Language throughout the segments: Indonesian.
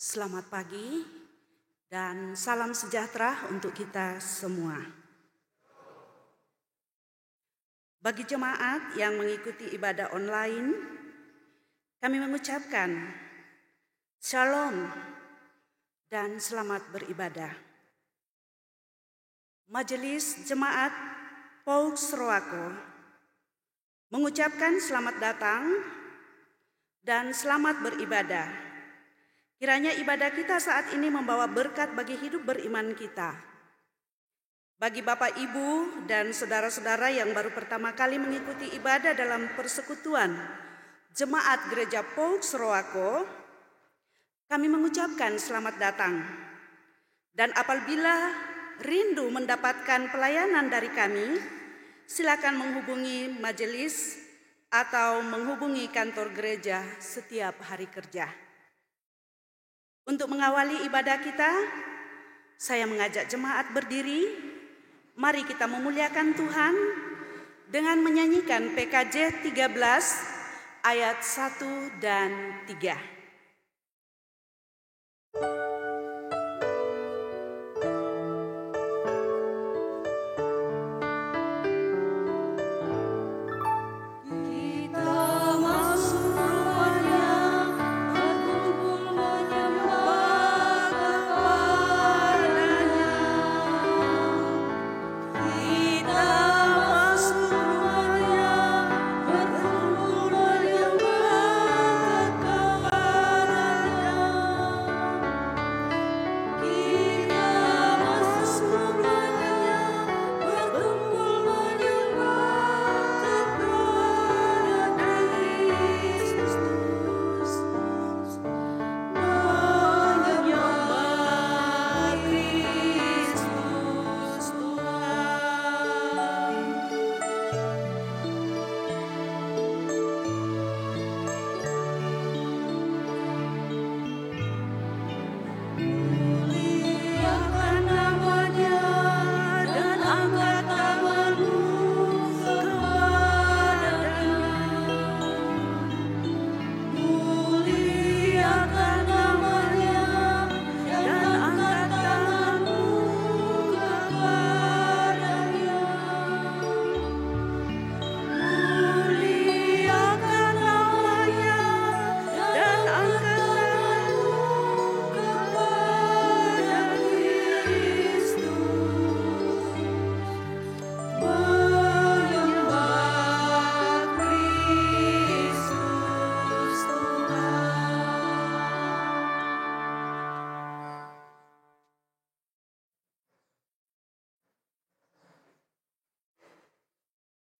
Selamat pagi dan salam sejahtera untuk kita semua. Bagi jemaat yang mengikuti ibadah online, kami mengucapkan Shalom dan selamat beribadah. Majelis Jemaat Paulus Roako mengucapkan selamat datang dan selamat beribadah. Kiranya ibadah kita saat ini membawa berkat bagi hidup beriman kita. Bagi Bapak, Ibu, dan saudara-saudara yang baru pertama kali mengikuti ibadah dalam persekutuan Jemaat Gereja Paulus Roako, kami mengucapkan selamat datang. Dan apabila rindu mendapatkan pelayanan dari kami, silakan menghubungi majelis atau menghubungi kantor gereja setiap hari kerja. Untuk mengawali ibadah kita, saya mengajak jemaat berdiri. Mari kita memuliakan Tuhan dengan menyanyikan PKJ 13 ayat 1 dan 3.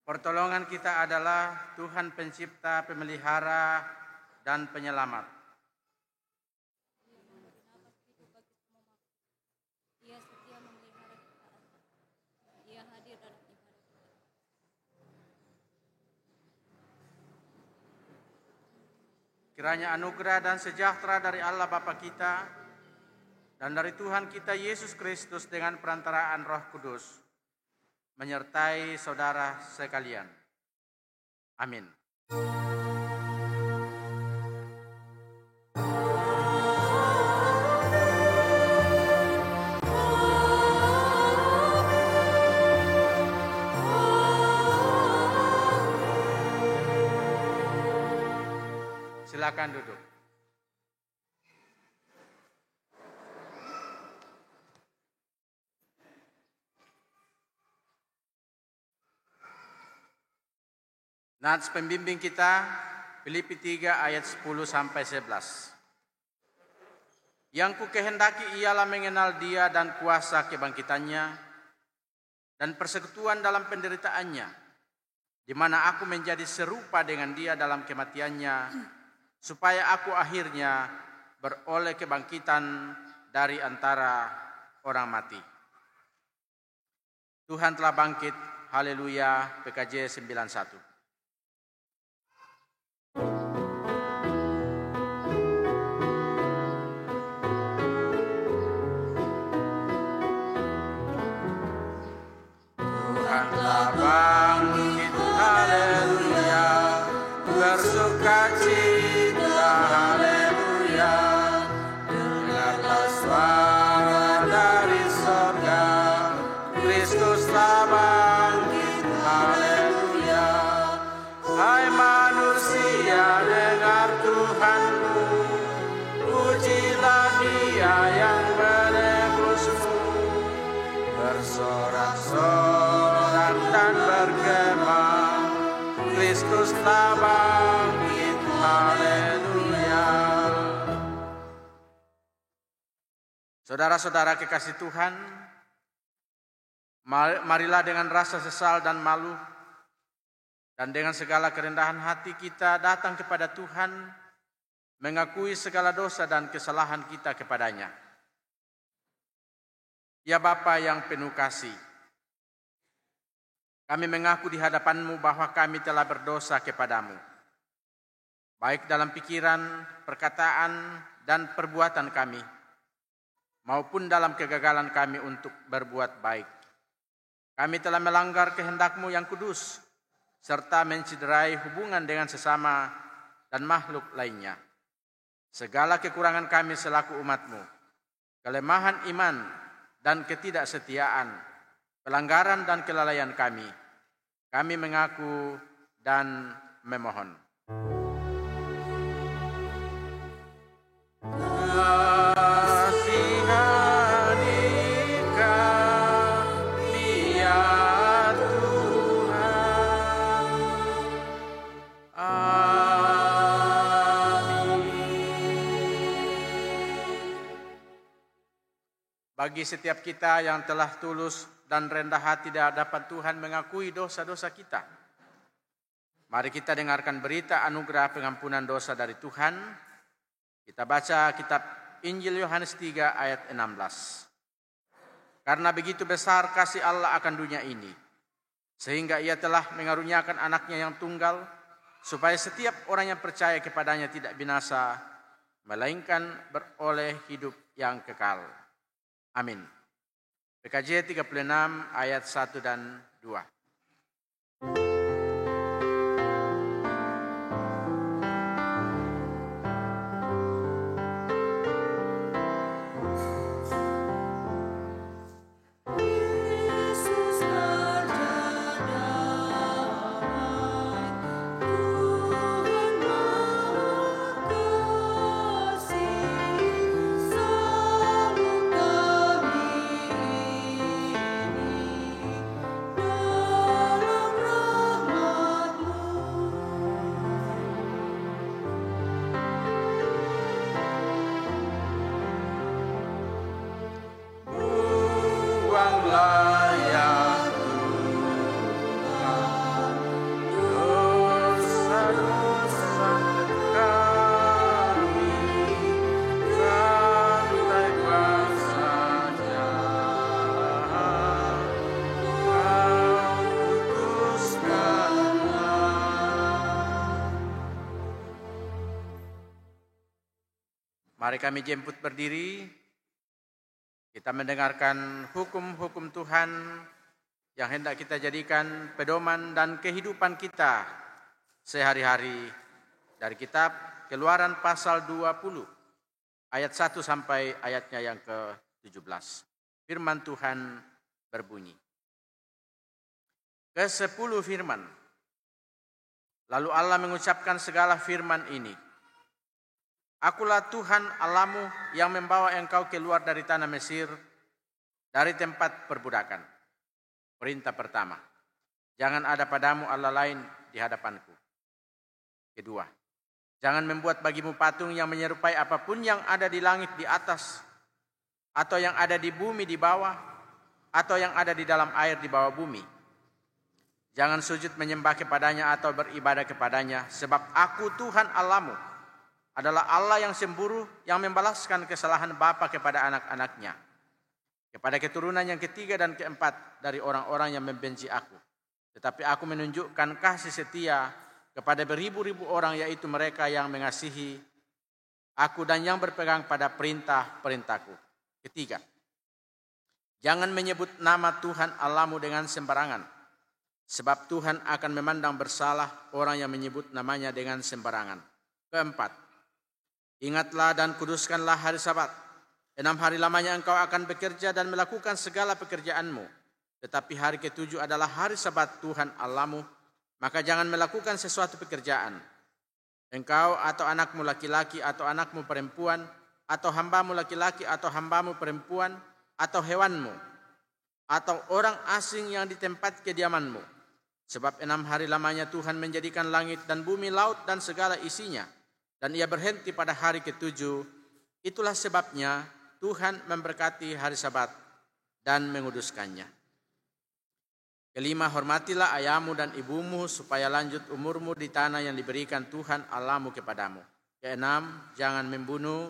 Pertolongan kita adalah Tuhan Pencipta, Pemelihara, dan Penyelamat. Ia setia memelihara kita. Ia hadir dalam ibadah kita. Kiranya anugerah dan sejahtera dari Allah Bapa kita dan dari Tuhan kita Yesus Kristus dengan perantaraan Roh Kudus menyertai saudara sekalian. Amin. Silakan duduk. Nats pembimbing kita, Filipi 3 ayat 10 sampai 11. Yang ku kehendaki ialah mengenal Dia dan kuasa kebangkitannya dan persekutuan dalam penderitaannya, di mana aku menjadi serupa dengan Dia dalam kematiannya, supaya aku akhirnya beroleh kebangkitan dari antara orang mati. Tuhan telah bangkit, haleluya, PKJ 91. Tuhan telah bangkit, haleluya, bersukacita, haleluya, bersorak-sorak dan bergema, Kristus telah bangkit, haleluya. Saudara-saudara kekasih Tuhan, marilah dengan rasa sesal dan malu dan dengan segala kerendahan hati kita datang kepada Tuhan, mengakui segala dosa dan kesalahan kita kepadanya. Ya Bapa yang penuh kasih, kami mengaku di hadapan-Mu bahwa kami telah berdosa kepadamu, baik dalam pikiran, perkataan, dan perbuatan kami, maupun dalam kegagalan kami untuk berbuat baik. Kami telah melanggar kehendak-Mu yang kudus, serta mencederai hubungan dengan sesama dan makhluk lainnya. Segala kekurangan kami selaku umat-Mu, kelemahan iman dan ketidaksetiaan, pelanggaran dan kelalaian kami mengaku dan memohon. Bagi setiap kita yang telah tulus dan rendah hati di hadapan Tuhan mengakui dosa-dosa kita, mari kita dengarkan berita anugerah pengampunan dosa dari Tuhan. Kita baca kitab Injil Yohanes 3 ayat 16. Karena begitu besar kasih Allah akan dunia ini, sehingga Ia telah mengaruniakan anaknya yang tunggal, supaya setiap orang yang percaya kepadanya tidak binasa, melainkan beroleh hidup yang kekal. Amin. PKJ 36 ayat 1 dan 2. Mari kami jemput berdiri, kita mendengarkan hukum-hukum Tuhan yang hendak kita jadikan pedoman dan kehidupan kita sehari-hari dari kitab Keluaran pasal 20 ayat 1 sampai ayatnya yang ke-17. Firman Tuhan berbunyi. Ke-10 firman. Lalu Allah mengucapkan segala firman ini. Akulah Tuhan Allahmu yang membawa engkau keluar dari tanah Mesir, dari tempat perbudakan. Perintah pertama, jangan ada padamu Allah lain di hadapanku. Kedua, jangan membuat bagimu patung yang menyerupai apapun yang ada di langit di atas, atau yang ada di bumi di bawah, atau yang ada di dalam air di bawah bumi. Jangan sujud menyembah kepadanya atau beribadah kepadanya, sebab aku Tuhan Allahmu adalah Allah yang cemburu, yang membalaskan kesalahan bapa kepada anak-anaknya, kepada keturunan yang ketiga dan keempat dari orang-orang yang membenci aku. Tetapi aku menunjukkan kasih setia kepada beribu-ribu orang, yaitu mereka yang mengasihi aku dan yang berpegang pada perintah-perintahku. Ketiga, jangan menyebut nama Tuhan Allahmu dengan sembarangan, sebab Tuhan akan memandang bersalah orang yang menyebut namanya dengan sembarangan. Keempat, ingatlah dan kuduskanlah hari Sabat. 6 hari lamanya engkau akan bekerja dan melakukan segala pekerjaanmu. Tetapi hari ke-7 adalah hari Sabat Tuhan Allahmu, maka jangan melakukan sesuatu pekerjaan. Engkau atau anakmu laki-laki atau anakmu perempuan, atau hambamu laki-laki atau hambamu perempuan, atau hewanmu, atau orang asing yang di tempat kediamanmu. Sebab 6 hari lamanya Tuhan menjadikan langit dan bumi, laut dan segala isinya. Dan ia berhenti pada hari ke-7. Itulah sebabnya Tuhan memberkati hari Sabat dan menguduskannya. Kelima, hormatilah ayahmu dan ibumu supaya lanjut umurmu di tanah yang diberikan Tuhan Allahmu kepadamu. Keenam, jangan membunuh.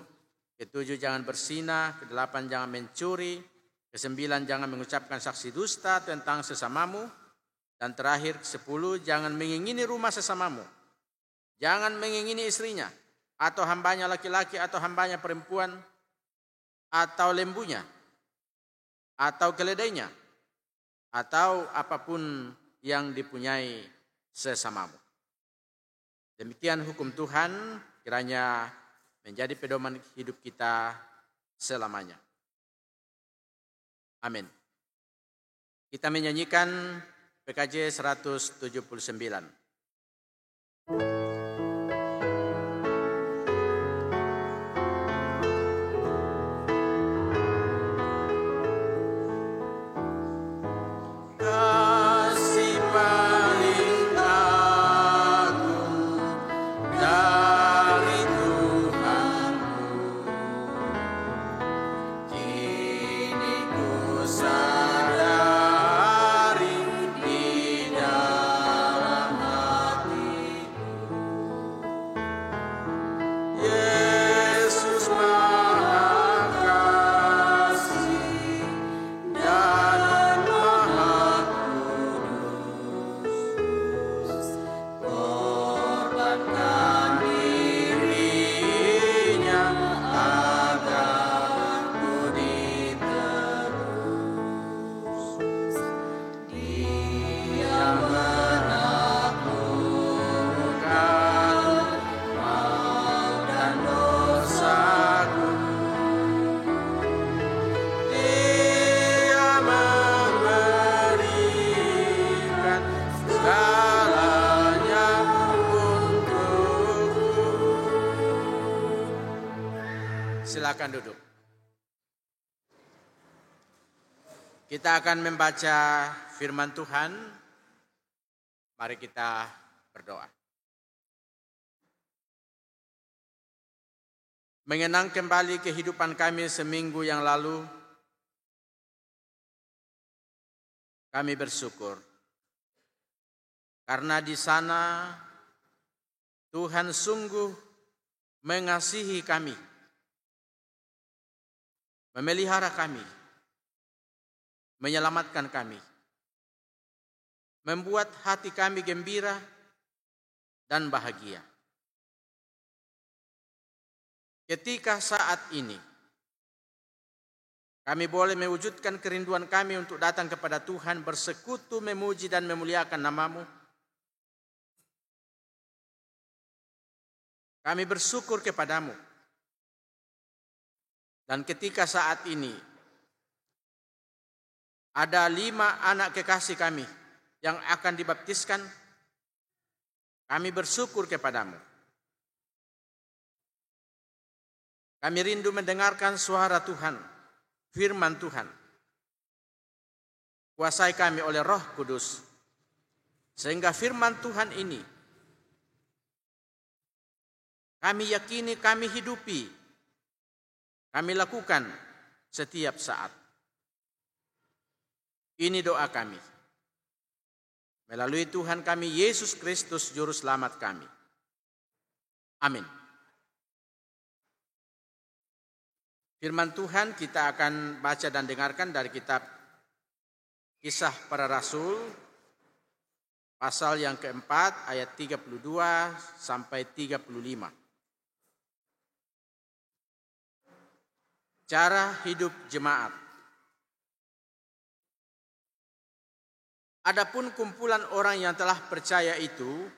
Ketujuh, jangan berzinah. Kedelapan, jangan mencuri. Kesembilan, jangan mengucapkan saksi dusta tentang sesamamu. Dan terakhir, 10, jangan mengingini rumah sesamamu. Jangan mengingini istrinya, atau hambanya laki-laki, atau hambanya perempuan, atau lembunya, atau keledainya, atau apapun yang dipunyai sesamamu. Demikian hukum Tuhan, kiranya menjadi pedoman hidup kita selamanya. Amin. Kita menyanyikan PKJ 179. Silakan duduk. Kita akan membaca firman Tuhan. Mari kita berdoa. Mengenang kembali kehidupan kami seminggu yang lalu, kami bersyukur. Karena di sana Tuhan sungguh mengasihi kami, memelihara kami, menyelamatkan kami, membuat hati kami gembira dan bahagia. Ketika saat ini kami boleh mewujudkan kerinduan kami untuk datang kepada Tuhan, bersekutu, memuji dan memuliakan nama-Mu, kami bersyukur kepada-Mu. Dan ketika saat ini ada 5 anak kekasih kami yang akan dibaptiskan, kami bersyukur kepada-Mu. Kami rindu mendengarkan suara Tuhan, firman Tuhan. Kuasai kami oleh Roh Kudus, sehingga firman Tuhan ini kami yakini, kami hidupi, kami lakukan setiap saat. Ini doa kami. Melalui Tuhan kami, Yesus Kristus, Juru Selamat kami. Amin. Firman Tuhan kita akan baca dan dengarkan dari kitab Kisah Para Rasul, pasal yang keempat, ayat 32 sampai 35. Cara hidup jemaat. Adapun kumpulan orang yang telah percaya itu,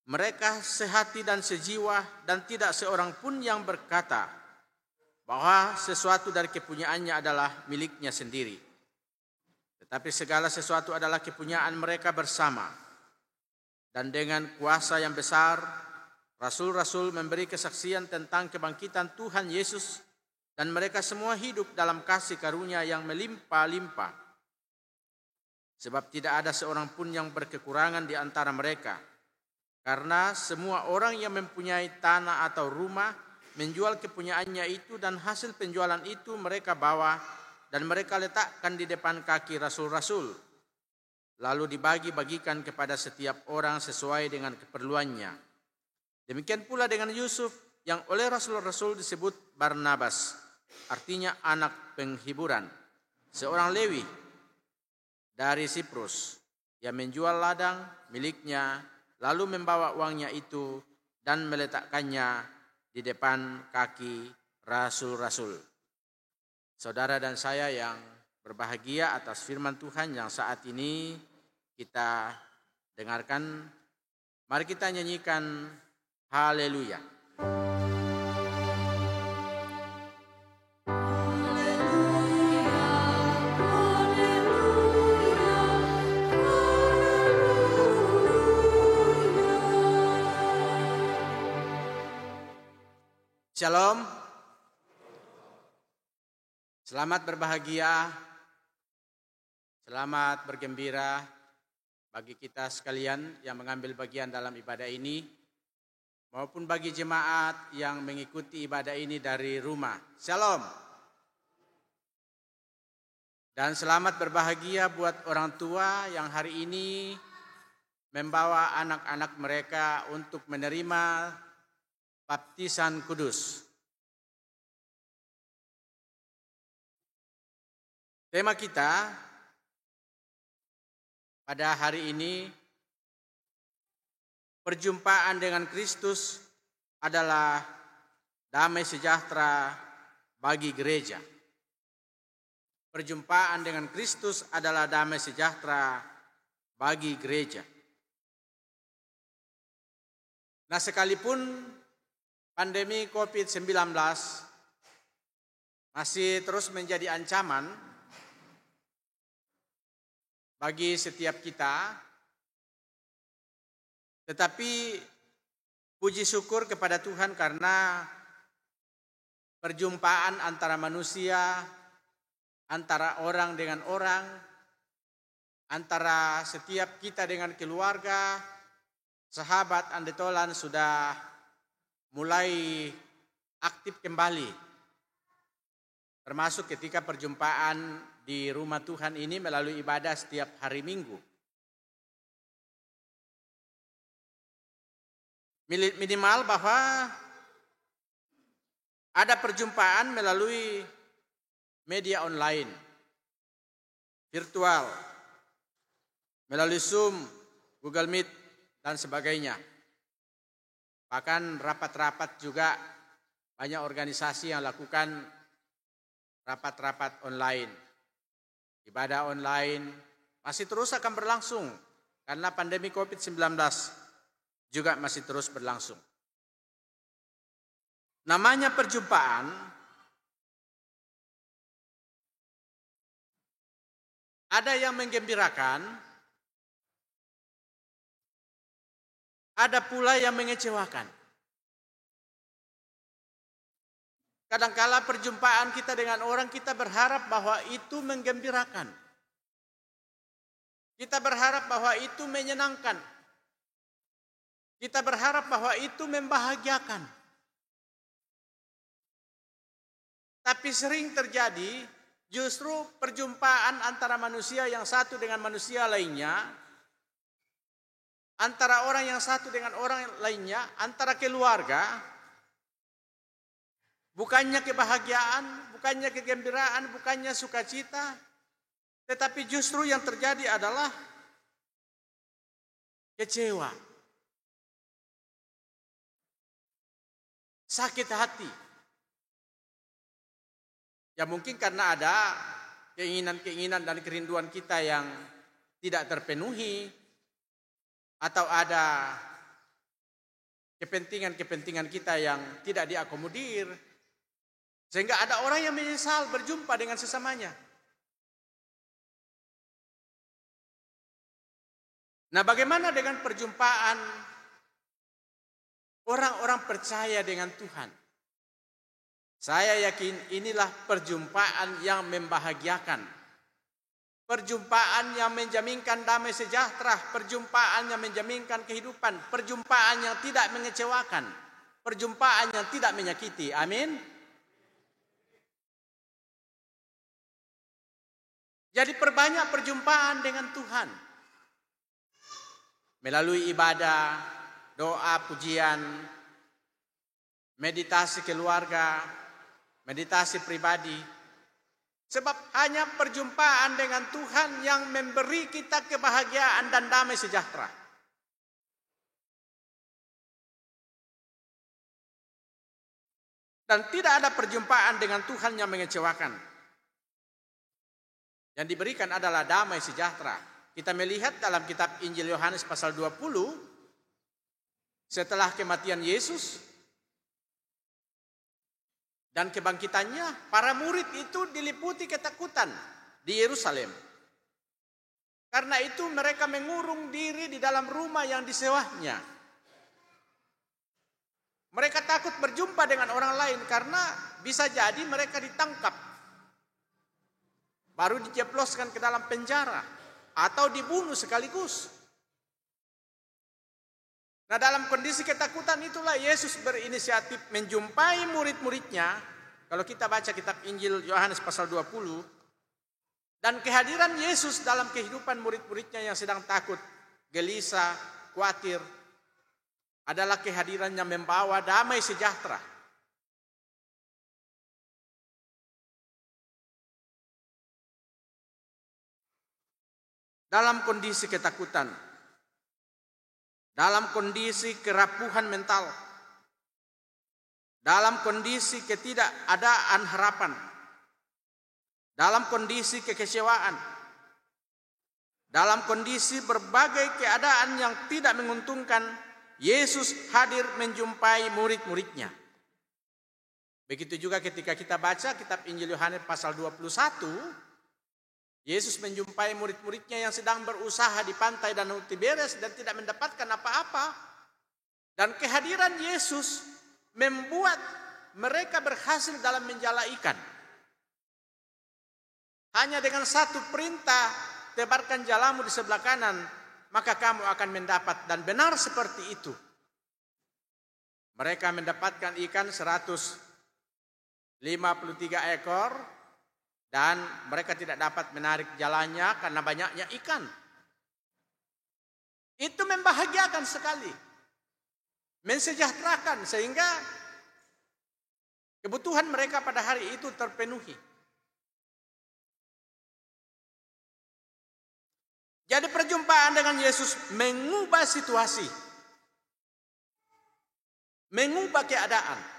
mereka sehati dan sejiwa, dan tidak seorang pun yang berkata bahwa sesuatu dari kepunyaannya adalah miliknya sendiri. Tetapi segala sesuatu adalah kepunyaan mereka bersama. Dan dengan kuasa yang besar, rasul-rasul memberi kesaksian tentang kebangkitan Tuhan Yesus, dan mereka semua hidup dalam kasih karunia yang melimpah-limpah. Sebab tidak ada seorang pun yang berkekurangan di antara mereka. Karena semua orang yang mempunyai tanah atau rumah menjual kepunyaannya itu, dan hasil penjualan itu mereka bawa dan mereka letakkan di depan kaki rasul-rasul. Lalu dibagi-bagikan kepada setiap orang sesuai dengan keperluannya. Demikian pula dengan Yusuf yang oleh rasul-rasul disebut Barnabas, artinya anak penghiburan, seorang Lewi dari Siprus yang menjual ladang miliknya, lalu membawa uangnya itu dan meletakkannya di depan kaki rasul-rasul. Saudara dan saya yang berbahagia atas firman Tuhan yang saat ini kita dengarkan, mari kita nyanyikan haleluya. Shalom. Selamat berbahagia, selamat bergembira bagi kita sekalian yang mengambil bagian dalam ibadah ini, maupun bagi jemaat yang mengikuti ibadah ini dari rumah. Shalom. Dan selamat berbahagia buat orang tua yang hari ini membawa anak-anak mereka untuk menerima baptisan kudus. Tema kita pada hari ini, perjumpaan dengan Kristus adalah damai sejahtera bagi gereja. Perjumpaan dengan Kristus adalah damai sejahtera bagi gereja. Nah, sekalipun pandemi COVID-19 masih terus menjadi ancaman bagi setiap kita, tetapi puji syukur kepada Tuhan karena perjumpaan antara manusia, antara orang dengan orang, antara setiap kita dengan keluarga, sahabat andetolan sudah mulai aktif kembali. Termasuk ketika perjumpaan di rumah Tuhan ini melalui ibadah setiap hari Minggu. Minimal bahwa ada perjumpaan melalui media online, virtual, melalui Zoom, Google Meet, dan sebagainya. Bahkan rapat-rapat juga banyak organisasi yang lakukan rapat-rapat online. Ibadah online masih terus akan berlangsung karena pandemi COVID-19 juga masih terus berlangsung. Namanya perjumpaan ada yang menggembirakan, ada pula yang mengecewakan. Kadangkala perjumpaan kita dengan orang, kita berharap bahwa itu menggembirakan. Kita berharap bahwa itu menyenangkan. Kita berharap bahwa itu membahagiakan. Tapi sering terjadi justru perjumpaan antara manusia yang satu dengan manusia lainnya, antara orang yang satu dengan orang lainnya, antara keluarga, bukannya kebahagiaan, bukannya kegembiraan, bukannya sukacita, tetapi justru yang terjadi adalah kecewa, sakit hati. Ya mungkin karena ada keinginan-keinginan dan kerinduan kita yang tidak terpenuhi, atau ada kepentingan-kepentingan kita yang tidak diakomodir. Sehingga ada orang yang menyesal berjumpa dengan sesamanya. Nah, bagaimana dengan perjumpaan orang-orang percaya dengan Tuhan? Saya yakin inilah perjumpaan yang membahagiakan. Perjumpaan yang menjaminkan damai sejahtera, perjumpaan yang menjaminkan kehidupan, perjumpaan yang tidak mengecewakan, perjumpaan yang tidak menyakiti. Amin. Jadi perbanyak perjumpaan dengan Tuhan. Melalui ibadah, doa, pujian, meditasi keluarga, meditasi pribadi. Sebab hanya perjumpaan dengan Tuhan yang memberi kita kebahagiaan dan damai sejahtera. Dan tidak ada perjumpaan dengan Tuhan yang mengecewakan. Yang diberikan adalah damai sejahtera. Kita melihat dalam kitab Injil Yohanes pasal 20, setelah kematian Yesus dan kebangkitannya, para murid itu diliputi ketakutan di Yerusalem. Karena itu mereka mengurung diri di dalam rumah yang disewanya. Mereka takut berjumpa dengan orang lain karena bisa jadi mereka ditangkap, baru dijebloskan ke dalam penjara atau dibunuh sekaligus. Nah, dalam kondisi ketakutan itulah Yesus berinisiatif menjumpai murid-muridnya. Kalau kita baca kitab Injil Yohanes pasal 20, dan kehadiran Yesus dalam kehidupan murid-muridnya yang sedang takut, gelisah, khawatir, adalah kehadiran yang membawa damai sejahtera. Dalam kondisi ketakutan, dalam kondisi kerapuhan mental, dalam kondisi ketidakadaan harapan, dalam kondisi kekecewaan, dalam kondisi berbagai keadaan yang tidak menguntungkan, Yesus hadir menjumpai murid-muridnya. Begitu juga ketika kita baca kitab Injil Yohanes pasal 21, Yesus menjumpai murid-muridnya yang sedang berusaha di pantai Danau Tiberes dan tidak mendapatkan apa-apa. Dan kehadiran Yesus membuat mereka berhasil dalam menjala ikan. Hanya dengan satu perintah, tebarkan jalamu di sebelah kanan, maka kamu akan mendapat. Dan benar seperti itu. Mereka mendapatkan ikan 153 ekor. Dan mereka tidak dapat menarik jalannya karena banyaknya ikan. Itu membahagiakan sekali. Mensejahterakan sehingga kebutuhan mereka pada hari itu terpenuhi. Jadi perjumpaan dengan Yesus mengubah situasi. Mengubah keadaan.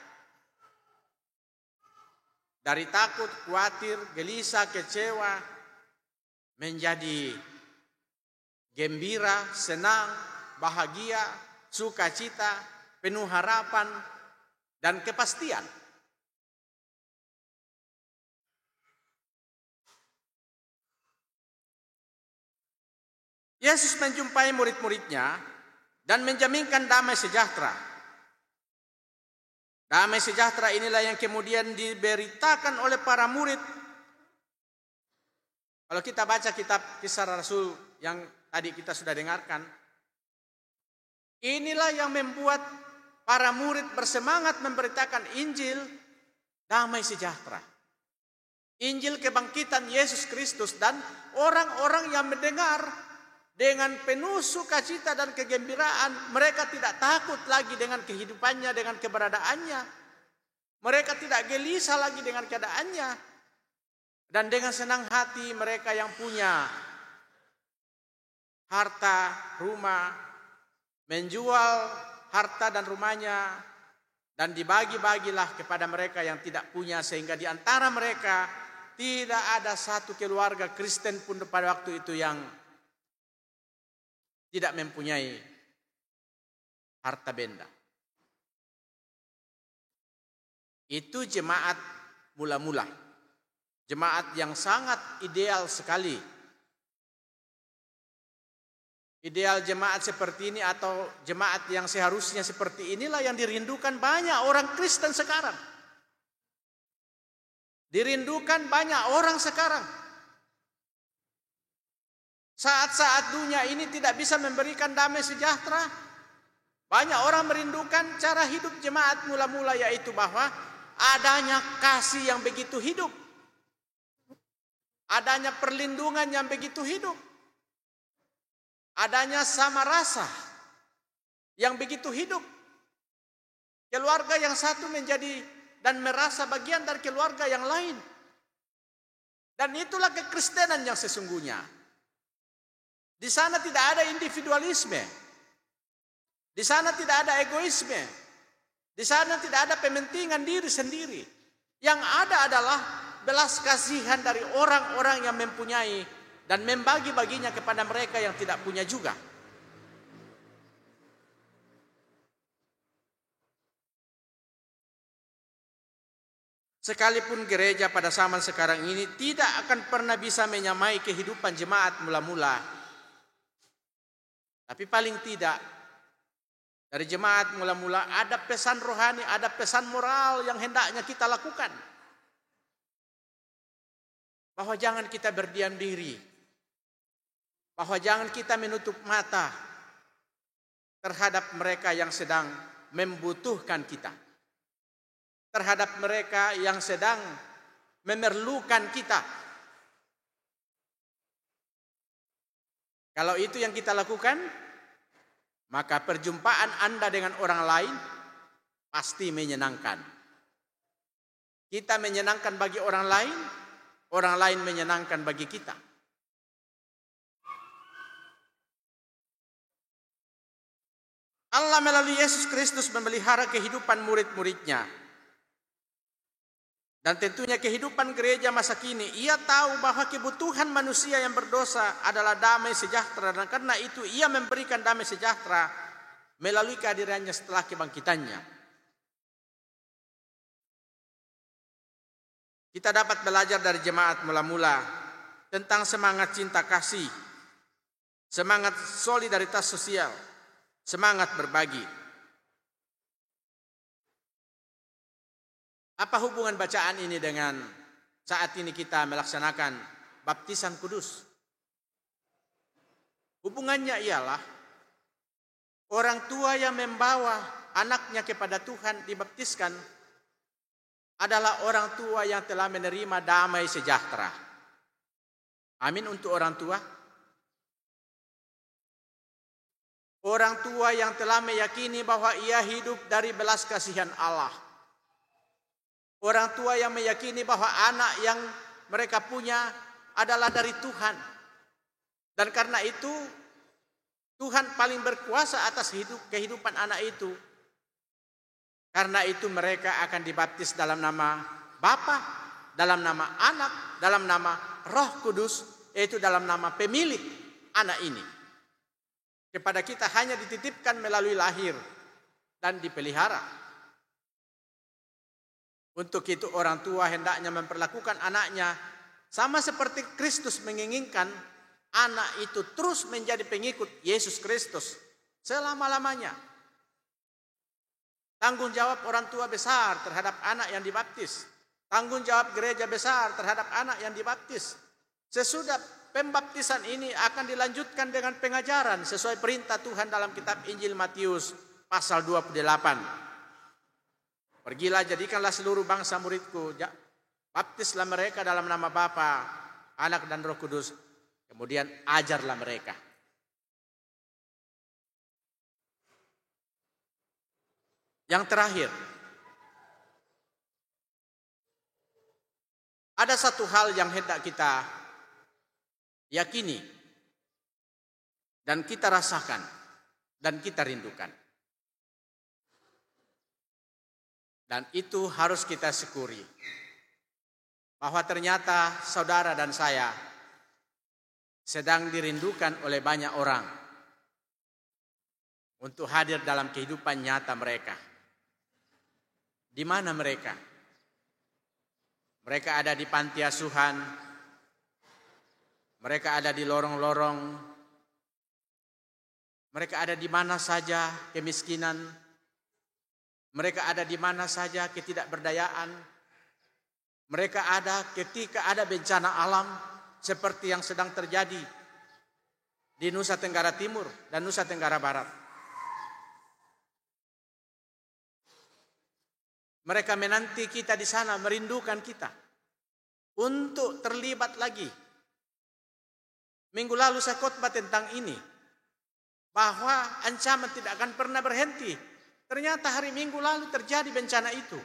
Dari takut, khawatir, gelisah, kecewa, menjadi gembira, senang, bahagia, sukacita, penuh harapan, dan kepastian. Yesus menjumpai murid-muridnya dan menjaminkan damai sejahtera. Damai sejahtera inilah yang kemudian diberitakan oleh para murid. Kalau kita baca kitab Kisah Rasul yang tadi kita sudah dengarkan, inilah yang membuat para murid bersemangat memberitakan Injil damai sejahtera. Injil kebangkitan Yesus Kristus, dan orang-orang yang mendengar dengan penuh sukacita dan kegembiraan, mereka tidak takut lagi dengan kehidupannya, dengan keberadaannya. Mereka tidak gelisah lagi dengan keadaannya. Dan dengan senang hati mereka yang punya harta, rumah, menjual harta dan rumahnya, dan dibagi-bagilah kepada mereka yang tidak punya, sehingga di antara mereka tidak ada satu keluarga Kristen pun pada waktu itu yang tidak mempunyai harta benda. Itu jemaat mula-mula. Jemaat yang sangat ideal sekali. Ideal jemaat seperti ini atau jemaat yang seharusnya seperti inilah yang dirindukan banyak orang Kristen sekarang. Dirindukan banyak orang sekarang. Saat-saat dunia ini tidak bisa memberikan damai sejahtera, banyak orang merindukan cara hidup jemaat mula-mula, yaitu bahwa adanya kasih yang begitu hidup, adanya perlindungan yang begitu hidup, adanya sama rasa yang begitu hidup. Keluarga yang satu menjadi dan merasa bagian dari keluarga yang lain. Dan itulah kekristenan yang sesungguhnya. Di sana tidak ada individualisme. Di sana tidak ada egoisme. Di sana tidak ada pementingan diri sendiri. Yang ada adalah belas kasihan dari orang-orang yang mempunyai dan membagi-baginya kepada mereka yang tidak punya juga. Sekalipun gereja pada zaman sekarang ini tidak akan pernah bisa menyamai kehidupan jemaat mula-mula, tapi paling tidak dari jemaat mula-mula ada pesan rohani, ada pesan moral yang hendaknya kita lakukan. Bahwa jangan kita berdiam diri, bahwa jangan kita menutup mata terhadap mereka yang sedang membutuhkan kita, terhadap mereka yang sedang memerlukan kita. Kalau itu yang kita lakukan, maka perjumpaan Anda dengan orang lain pasti menyenangkan. Kita menyenangkan bagi orang lain menyenangkan bagi kita. Allah melalui Yesus Kristus memelihara kehidupan murid-muridnya. Dan tentunya kehidupan gereja masa kini, ia tahu bahwa kebutuhan manusia yang berdosa adalah damai sejahtera. Dan karena itu ia memberikan damai sejahtera melalui kehadirannya setelah kebangkitannya. Kita dapat belajar dari jemaat mula-mula tentang semangat cinta kasih, semangat solidaritas sosial, semangat berbagi. Apa hubungan bacaan ini dengan saat ini kita melaksanakan baptisan kudus? Hubungannya ialah orang tua yang membawa anaknya kepada Tuhan dibaptiskan adalah orang tua yang telah menerima damai sejahtera. Amin untuk orang tua. Orang tua yang telah meyakini bahwa ia hidup dari belas kasihan Allah. Orang tua yang meyakini bahwa anak yang mereka punya adalah dari Tuhan. Dan karena itu Tuhan paling berkuasa atas kehidupan anak itu. Karena itu mereka akan dibaptis dalam nama Bapa, dalam nama Anak, dalam nama Roh Kudus, yaitu dalam nama pemilik anak ini. Kepada kita hanya dititipkan melalui lahir dan dipelihara. Untuk itu orang tua hendaknya memperlakukan anaknya sama seperti Kristus menginginkan anak itu terus menjadi pengikut Yesus Kristus selama-lamanya. Tanggung jawab orang tua besar terhadap anak yang dibaptis. Tanggung jawab gereja besar terhadap anak yang dibaptis. Sesudah pembaptisan ini akan dilanjutkan dengan pengajaran sesuai perintah Tuhan dalam kitab Injil Matius pasal 28. Pergilah, jadikanlah seluruh bangsa muridku, baptislah mereka dalam nama Bapa, Anak dan Roh Kudus, kemudian ajarlah mereka. Yang terakhir, ada satu hal yang hendak kita yakini dan kita rasakan dan kita rindukan. Dan itu harus kita syukuri. Bahwa ternyata saudara dan saya sedang dirindukan oleh banyak orang untuk hadir dalam kehidupan nyata mereka. Di mana mereka? Mereka ada di panti asuhan. Mereka ada di lorong-lorong. Mereka ada di mana saja kemiskinan. Mereka ada di mana saja ketidakberdayaan. Mereka ada ketika ada bencana alam seperti yang sedang terjadi di Nusa Tenggara Timur dan Nusa Tenggara Barat. Mereka menanti kita di sana, merindukan kita untuk terlibat lagi. Minggu lalu saya khotbah tentang ini, bahwa ancaman tidak akan pernah berhenti. Ternyata hari Minggu lalu terjadi bencana itu.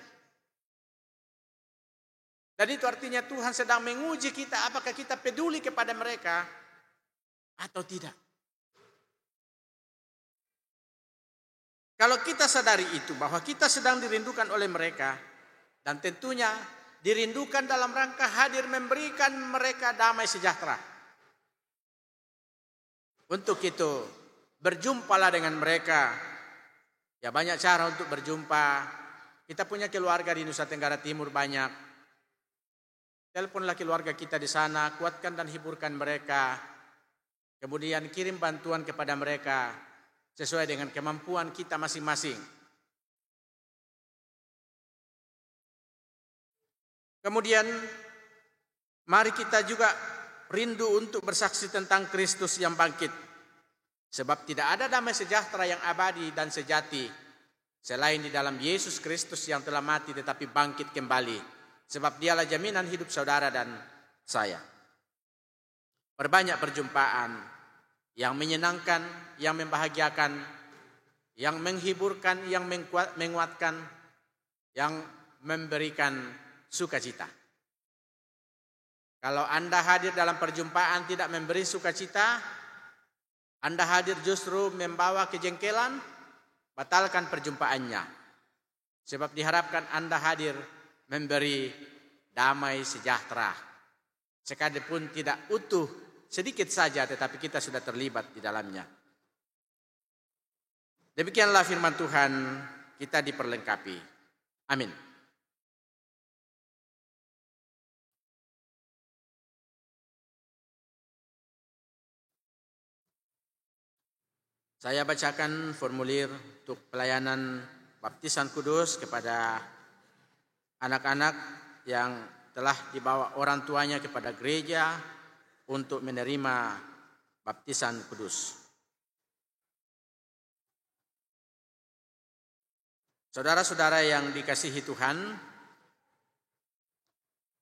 Dan itu artinya Tuhan sedang menguji kita apakah kita peduli kepada mereka atau tidak. Kalau kita sadari itu bahwa kita sedang dirindukan oleh mereka, dan tentunya dirindukan dalam rangka hadir memberikan mereka damai sejahtera. Untuk itu berjumpalah dengan mereka. Ya, banyak cara untuk berjumpa. Kita punya keluarga di Nusa Tenggara Timur banyak. Teleponlah keluarga kita di sana, kuatkan dan hiburkan mereka. Kemudian kirim bantuan kepada mereka sesuai dengan kemampuan kita masing-masing. Kemudian mari kita juga rindu untuk bersaksi tentang Kristus yang bangkit. Sebab tidak ada damai sejahtera yang abadi dan sejati selain di dalam Yesus Kristus yang telah mati tetapi bangkit kembali. Sebab dialah jaminan hidup saudara dan saya. Perbanyak perjumpaan yang menyenangkan, yang membahagiakan, yang menghiburkan, yang menguatkan, yang memberikan sukacita. Kalau Anda hadir dalam perjumpaan tidak memberi sukacita, Anda hadir justru membawa kejengkelan, batalkan perjumpaannya. Sebab diharapkan Anda hadir memberi damai sejahtera. Sekalipun tidak utuh, sedikit saja tetapi kita sudah terlibat di dalamnya. Demikianlah firman Tuhan, kita diperlengkapi. Amin. Saya bacakan formulir untuk pelayanan baptisan kudus kepada anak-anak yang telah dibawa orang tuanya kepada gereja untuk menerima baptisan kudus. Saudara-saudara yang dikasihi Tuhan,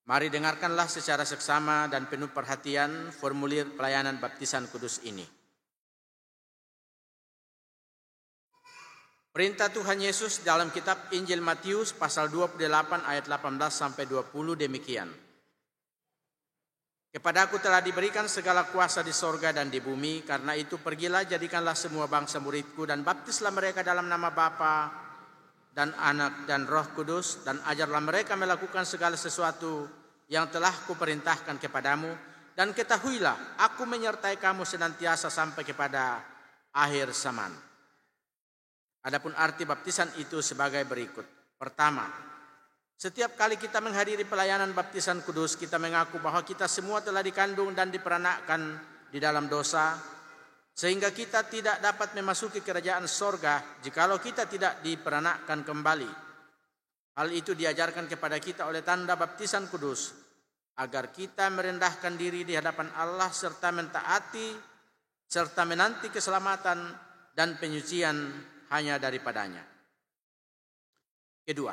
mari dengarkanlah secara seksama dan penuh perhatian formulir pelayanan baptisan kudus ini. Perintah Tuhan Yesus dalam kitab Injil Matius pasal 28 ayat 18 sampai 20 demikian. Kepadaku telah diberikan segala kuasa di sorga dan di bumi, karena itu pergilah jadikanlah semua bangsa muridku dan baptislah mereka dalam nama Bapa dan Anak dan Roh Kudus, dan ajarlah mereka melakukan segala sesuatu yang telah kuperintahkan kepadamu, dan ketahuilah aku menyertai kamu senantiasa sampai kepada akhir zaman. Adapun arti baptisan itu sebagai berikut. Pertama, setiap kali kita menghadiri pelayanan baptisan kudus, kita mengaku bahwa kita semua telah dikandung dan diperanakkan di dalam dosa, sehingga kita tidak dapat memasuki kerajaan sorga jikalau kita tidak diperanakkan kembali. Hal itu diajarkan kepada kita oleh tanda baptisan kudus, agar kita merendahkan diri di hadapan Allah serta mentaati serta menanti keselamatan dan penyucian hanya daripadanya. Kedua,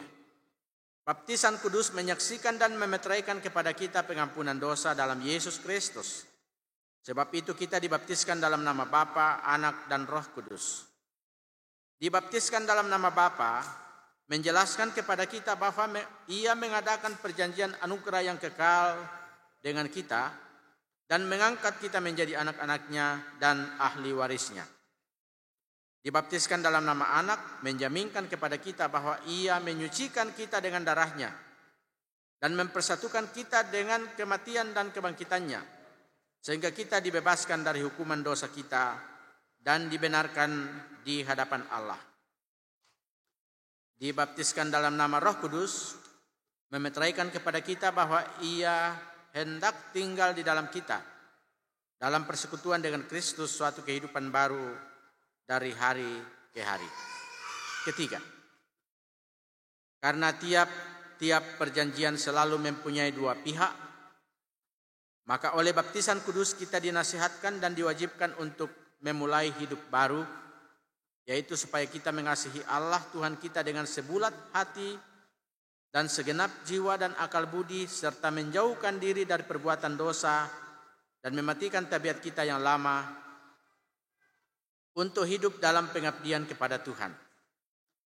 baptisan kudus menyaksikan dan memeteraikan kepada kita pengampunan dosa dalam Yesus Kristus. Sebab itu kita dibaptiskan dalam nama Bapa, Anak, dan Roh Kudus. Dibaptiskan dalam nama Bapa menjelaskan kepada kita bahwa Ia mengadakan perjanjian anugerah yang kekal dengan kita dan mengangkat kita menjadi anak-anaknya dan ahli warisnya. Dibaptiskan dalam nama Anak menjaminkan kepada kita bahwa Ia menyucikan kita dengan darahnya dan mempersatukan kita dengan kematian dan kebangkitannya, sehingga kita dibebaskan dari hukuman dosa kita dan dibenarkan di hadapan Allah. Dibaptiskan dalam nama Roh Kudus memeteraikan kepada kita bahwa Ia hendak tinggal di dalam kita dalam persekutuan dengan Kristus, suatu kehidupan baru dari hari ke hari. Ketiga, karena tiap tiap perjanjian selalu mempunyai dua pihak, maka oleh baptisan kudus kita dinasihatkan dan diwajibkan untuk memulai hidup baru, yaitu supaya kita mengasihi Allah Tuhan kita dengan sebulat hati dan segenap jiwa dan akal budi, serta menjauhkan diri dari perbuatan dosa dan mematikan tabiat kita yang lama untuk hidup dalam pengabdian kepada Tuhan.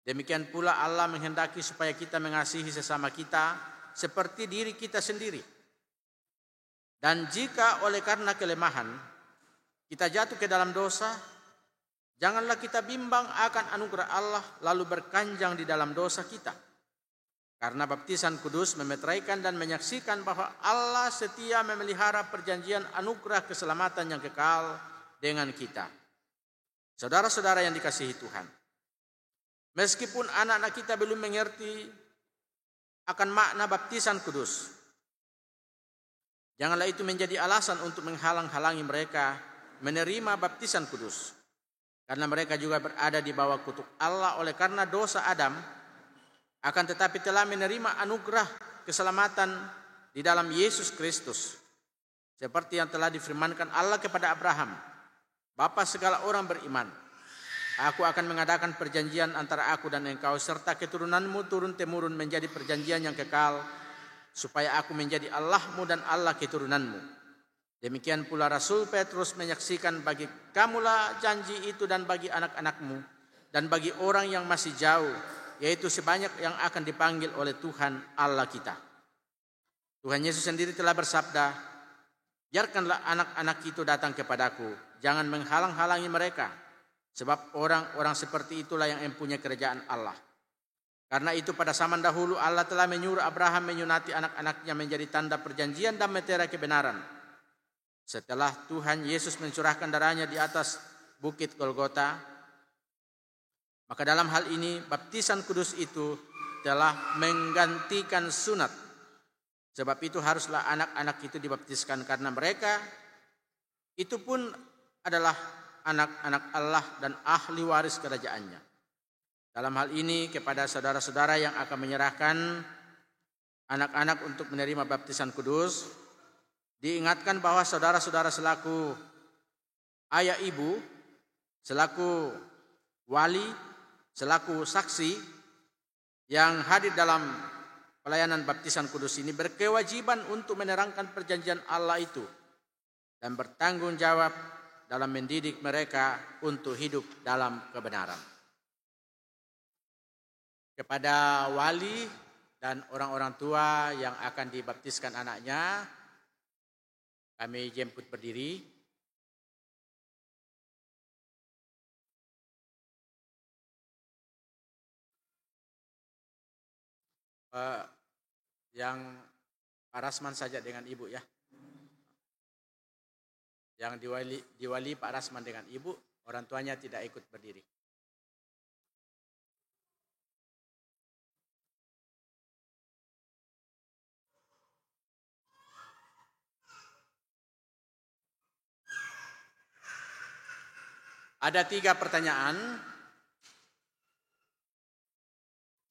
Demikian pula Allah menghendaki supaya kita mengasihi sesama kita seperti diri kita sendiri. Dan jika oleh karena kelemahan kita jatuh ke dalam dosa, janganlah kita bimbang akan anugerah Allah lalu berkanjang di dalam dosa kita. Karena baptisan kudus memeteraikan dan menyaksikan bahwa Allah setia memelihara perjanjian anugerah keselamatan yang kekal dengan kita. Saudara-saudara yang dikasihi Tuhan, meskipun anak-anak kita belum mengerti akan makna baptisan kudus, janganlah itu menjadi alasan untuk menghalang-halangi mereka menerima baptisan kudus. Karena mereka juga berada di bawah kutuk Allah oleh karena dosa Adam, akan tetapi telah menerima anugerah keselamatan di dalam Yesus Kristus. Seperti yang telah difirmankan Allah kepada Abraham, bapa segala orang beriman, aku akan mengadakan perjanjian antara aku dan engkau serta keturunanmu turun-temurun menjadi perjanjian yang kekal, supaya aku menjadi Allahmu dan Allah keturunanmu. Demikian pula Rasul Petrus menyaksikan bagi kamulah janji itu dan bagi anak-anakmu dan bagi orang yang masih jauh, yaitu sebanyak yang akan dipanggil oleh Tuhan Allah kita. Tuhan Yesus sendiri telah bersabda, biarkanlah anak-anak itu datang kepadaku, jangan menghalang-halangi mereka, sebab orang-orang seperti itulah yang mempunyai kerajaan Allah. Karena itu pada zaman dahulu Allah telah menyuruh Abraham menyunati anak-anaknya menjadi tanda perjanjian dan meterai kebenaran. Setelah Tuhan Yesus mencurahkan darahnya di atas bukit Golgota, maka dalam hal ini baptisan kudus itu telah menggantikan sunat. Sebab itu haruslah anak-anak itu dibaptiskan karena mereka itu pun adalah anak-anak Allah dan ahli waris kerajaannya. Dalam hal ini kepada saudara-saudara yang akan menyerahkan anak-anak untuk menerima baptisan kudus, diingatkan bahwa saudara-saudara selaku ayah ibu, selaku wali, selaku saksi yang hadir dalam pelayanan baptisan kudus ini berkewajiban untuk menerangkan perjanjian Allah itu dan bertanggung jawab dalam mendidik mereka untuk hidup dalam kebenaran. Kepada wali dan orang-orang tua yang akan dibaptiskan anaknya, kami jemput berdiri. Yang Pak Rasman saja dengan ibu ya. Yang diwali Pak Rasman dengan ibu, orang tuanya tidak ikut berdiri. Ada 3 pertanyaan.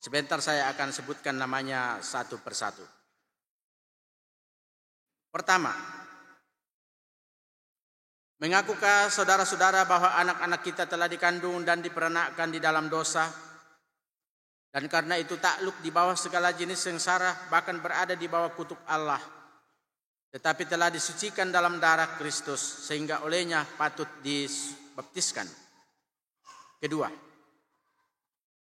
Sebentar saya akan sebutkan namanya satu persatu. Pertama, mengakukah saudara-saudara bahwa anak-anak kita telah dikandung dan diperanakkan di dalam dosa, dan karena itu takluk di bawah segala jenis sengsara, bahkan berada di bawah kutuk Allah, tetapi telah disucikan dalam darah Kristus sehingga olehnya patut dibaptiskan? Kedua,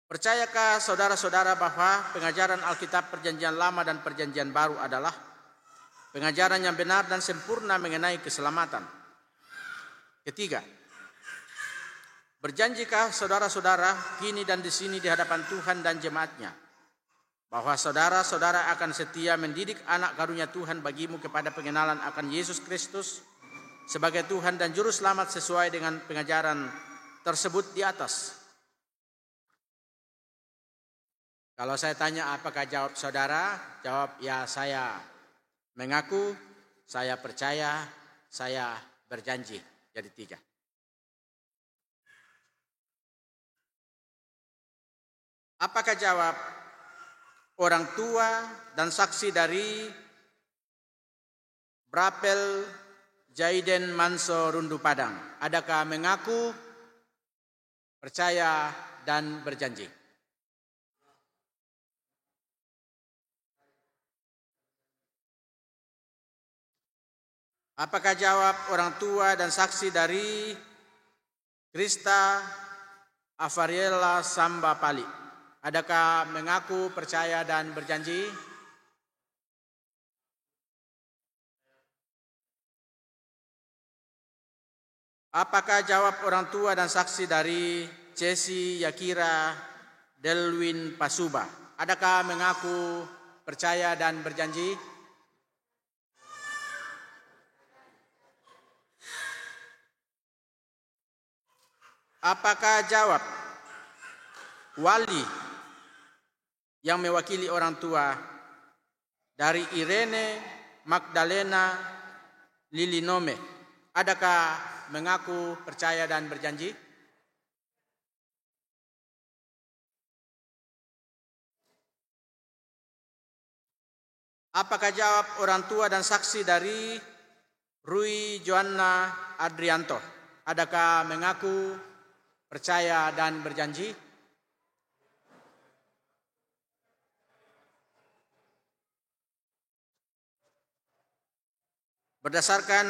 percayakah saudara-saudara bahwa pengajaran Alkitab Perjanjian Lama dan Perjanjian Baru adalah pengajaran yang benar dan sempurna mengenai keselamatan? Ketiga, berjanjikah saudara-saudara kini dan di sini di hadapan Tuhan dan jemaatnya bahwa saudara-saudara akan setia mendidik anak karunia Tuhan bagimu kepada pengenalan akan Yesus Kristus sebagai Tuhan dan Juru Selamat sesuai dengan pengajaran tersebut di atas? Kalau saya tanya apakah jawab saudara? Jawab ya, saya mengaku, saya percaya, saya berjanji. Jadi 3. Apakah jawab orang tua dan saksi dari Brapel Jaiden Manso Rundu Padang. Adakah mengaku, percaya, dan berjanji? Apakah jawab orang tua dan saksi dari Krista Avariela Samba Pali? Adakah mengaku, percaya, dan berjanji? Apakah jawab orang tua dan saksi dari Cesi Yakira Delwin Pasuba? Adakah mengaku, percaya, dan berjanji? Apakah jawab wali yang mewakili orang tua dari Irene Magdalena Lilinome? Adakah mengaku, percaya, dan berjanji? Apakah jawab orang tua dan saksi dari Rui Joanna Adrianto? Adakah mengaku, percaya, dan berjanji? Berdasarkan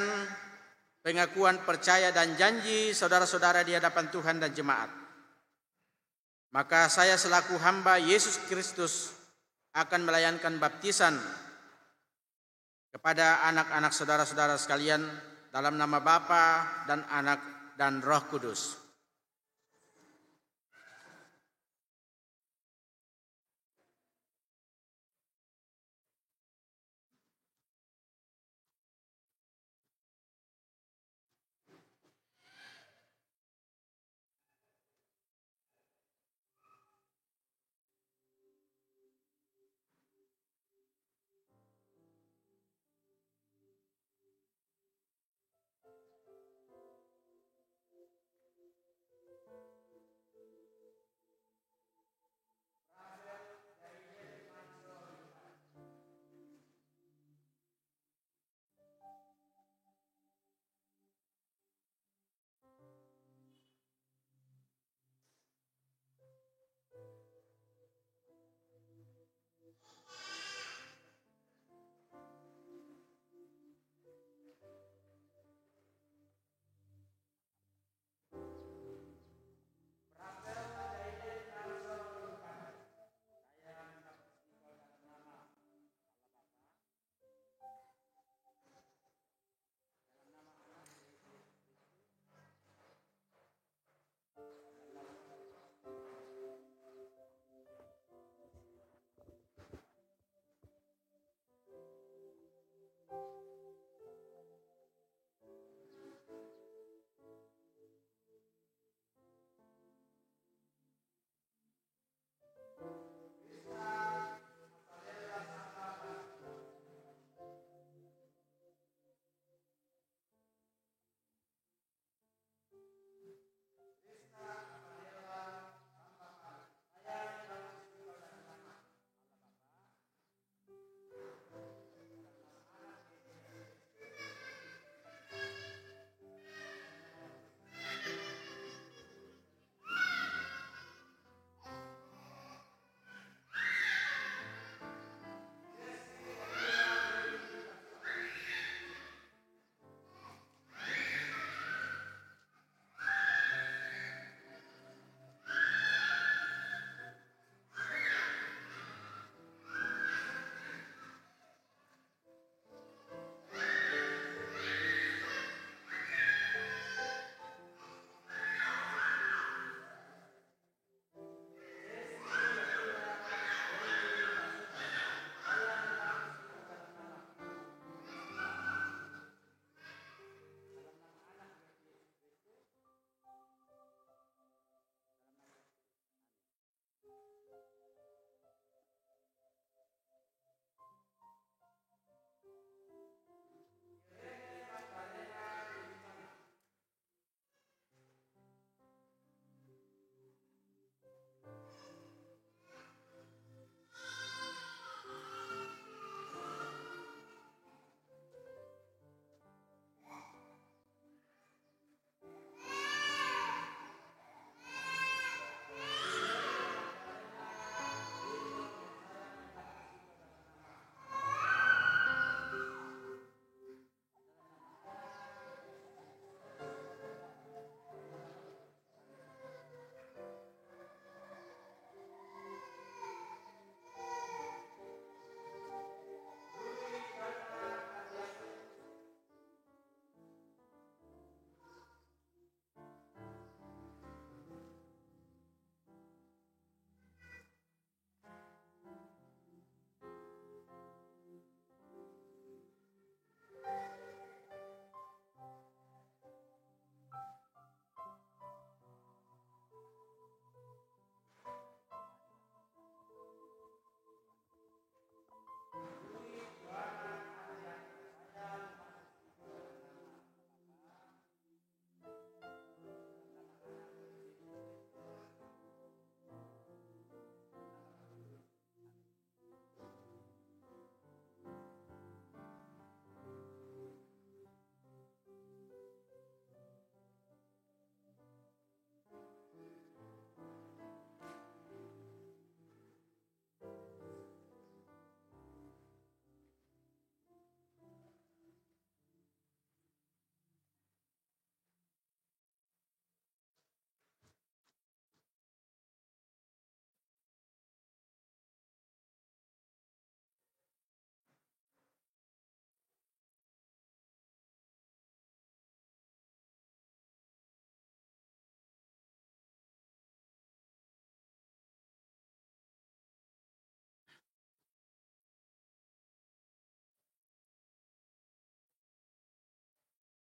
pengakuan percaya dan janji saudara-saudara di hadapan Tuhan dan jemaat, maka saya selaku hamba Yesus Kristus akan melayankan baptisan kepada anak-anak saudara-saudara sekalian dalam nama Bapa dan Anak dan Roh Kudus.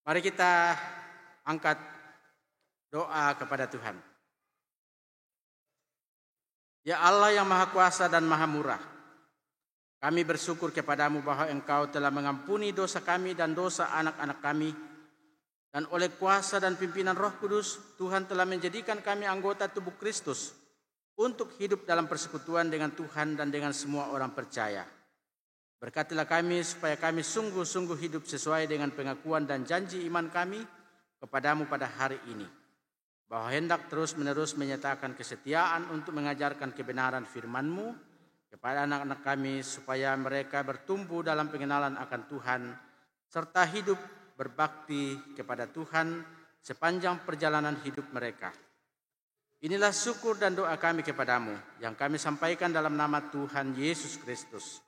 Mari kita angkat doa kepada Tuhan. Ya Allah yang Maha Kuasa dan Maha Murah, kami bersyukur kepadamu bahwa Engkau telah mengampuni dosa kami dan dosa anak-anak kami. Dan oleh kuasa dan pimpinan Roh Kudus, Tuhan telah menjadikan kami anggota tubuh Kristus untuk hidup dalam persekutuan dengan Tuhan dan dengan semua orang percaya. Berkatilah kami supaya kami sungguh-sungguh hidup sesuai dengan pengakuan dan janji iman kami kepadamu pada hari ini, bahwa hendak terus-menerus menyatakan kesetiaan untuk mengajarkan kebenaran firman-Mu kepada anak-anak kami, supaya mereka bertumbuh dalam pengenalan akan Tuhan, serta hidup berbakti kepada Tuhan sepanjang perjalanan hidup mereka. Inilah syukur dan doa kami kepadamu, yang kami sampaikan dalam nama Tuhan Yesus Kristus.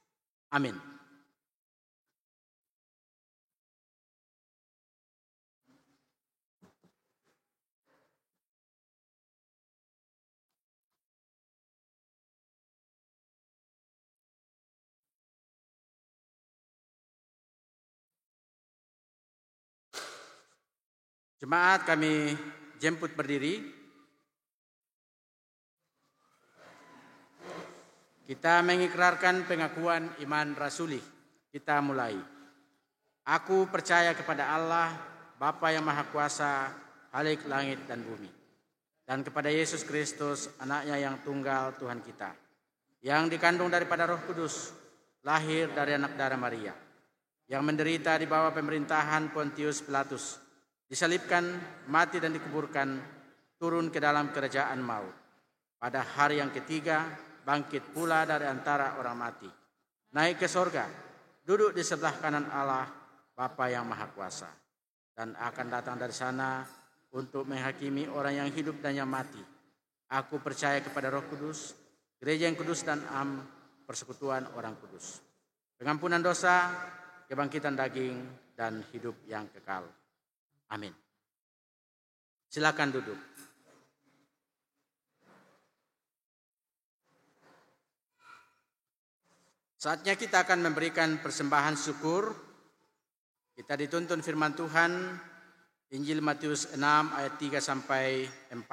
Amin. Jemaat kami jemput berdiri. Kita mengikrarkan pengakuan iman rasuli. Kita mulai. Aku percaya kepada Allah, Bapa yang Maha Kuasa, Khalik langit dan bumi, dan kepada Yesus Kristus, anaknya yang tunggal Tuhan kita, yang dikandung daripada Roh Kudus, lahir dari anak darah Maria, yang menderita di bawah pemerintahan Pontius Pilatus, disalibkan, mati dan dikuburkan, turun ke dalam kerajaan maut. Pada hari yang ketiga, bangkit pula dari antara orang mati, naik ke sorga, duduk di sebelah kanan Allah, Bapa yang Maha Kuasa, dan akan datang dari sana untuk menghakimi orang yang hidup dan yang mati. Aku percaya kepada Roh Kudus, gereja yang kudus dan persekutuan orang kudus, pengampunan dosa, kebangkitan daging, dan hidup yang kekal. Amin. Silakan duduk. Saatnya kita akan memberikan persembahan syukur. Kita dituntun firman Tuhan, Injil Matius 6 ayat 3 sampai 4.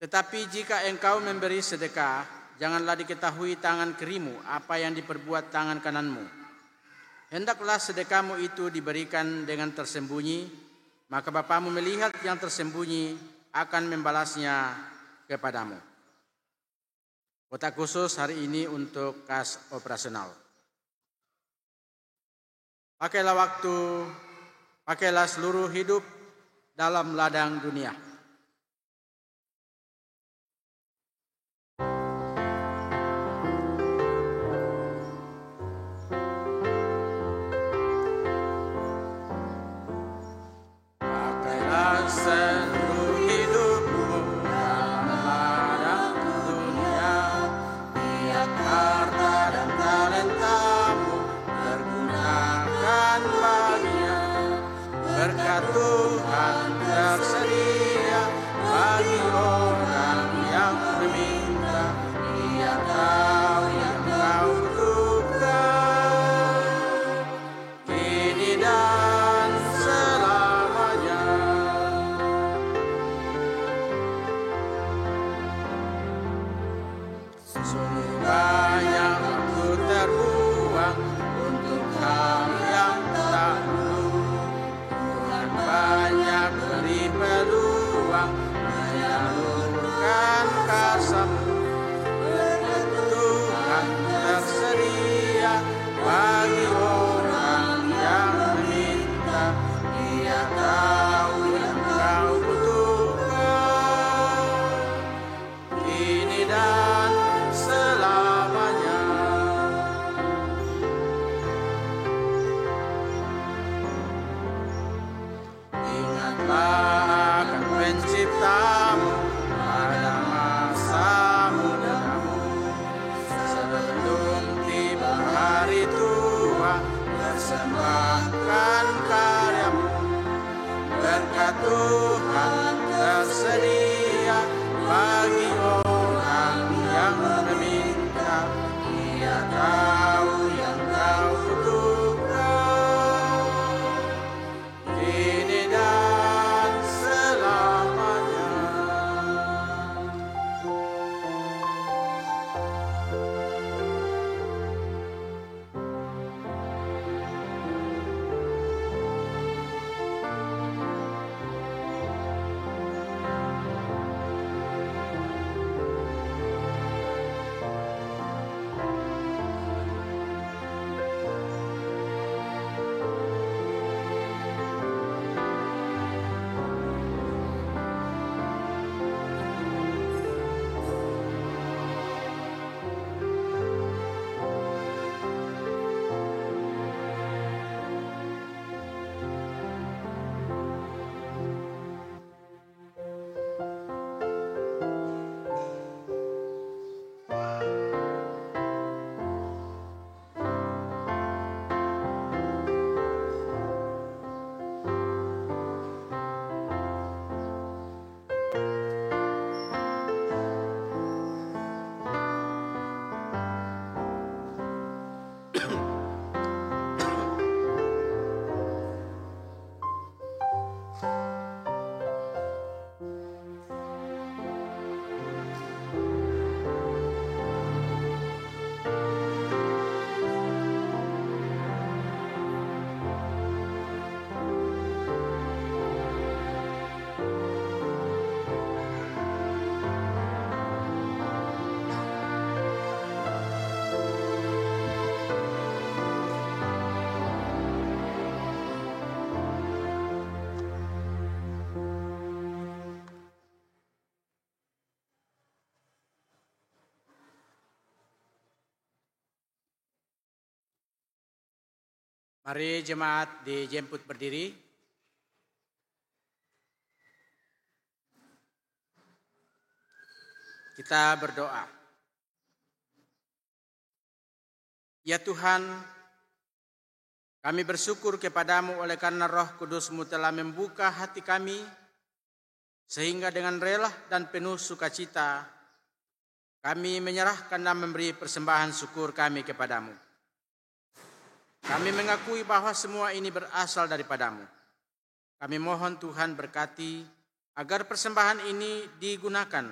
Tetapi jika engkau memberi sedekah, janganlah diketahui tangan kirimu apa yang diperbuat tangan kananmu. Hendaklah sedekahmu itu diberikan dengan tersembunyi, maka Bapamu melihat yang tersembunyi akan membalasnya kepadamu. Kotak khusus hari ini untuk kas operasional. Pakailah seluruh hidup dalam ladang dunia. Pakailah seluruh hidupmu dalam ladang dunia. Biar harta dan talentamu pergunakan baginya. Berkat Tuhan tersedia bagi orang yang meminta. Dia tahu yang kau butuhkan kini dan selamanya. Sungguh banyak waktu terbuang untuk hal yang tak perlu. Tuhan banyak beri peluang menyalurkan kasih-Mu. Berkat Tuhan tersedia bagi orang yang meminta. Dia tahu yang kau butuhkan kini dan selamanya. Ingatlah akan Penciptamu pada masa mudamu, sebelum tiba hari tua, persembahkan karyamu. Berkat Tuhan tersedia bagi orang yang meminta. Dia tahu yang kau butuhkan Mari jemaat dijemput berdiri. Kita berdoa. Ya Tuhan, kami bersyukur kepadamu oleh karena Roh Kudus-Mu telah membuka hati kami, sehingga dengan rela dan penuh sukacita kami menyerahkan dan memberi persembahan syukur kami kepadamu. Kami mengakui bahwa semua ini berasal daripadamu. Kami mohon Tuhan berkati agar persembahan ini digunakan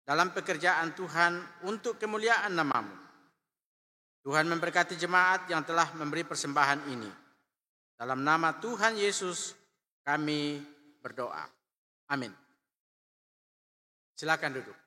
dalam pekerjaan Tuhan untuk kemuliaan nama-Mu. Tuhan memberkati jemaat yang telah memberi persembahan ini. Dalam nama Tuhan Yesus kami berdoa. Amin. Silakan duduk.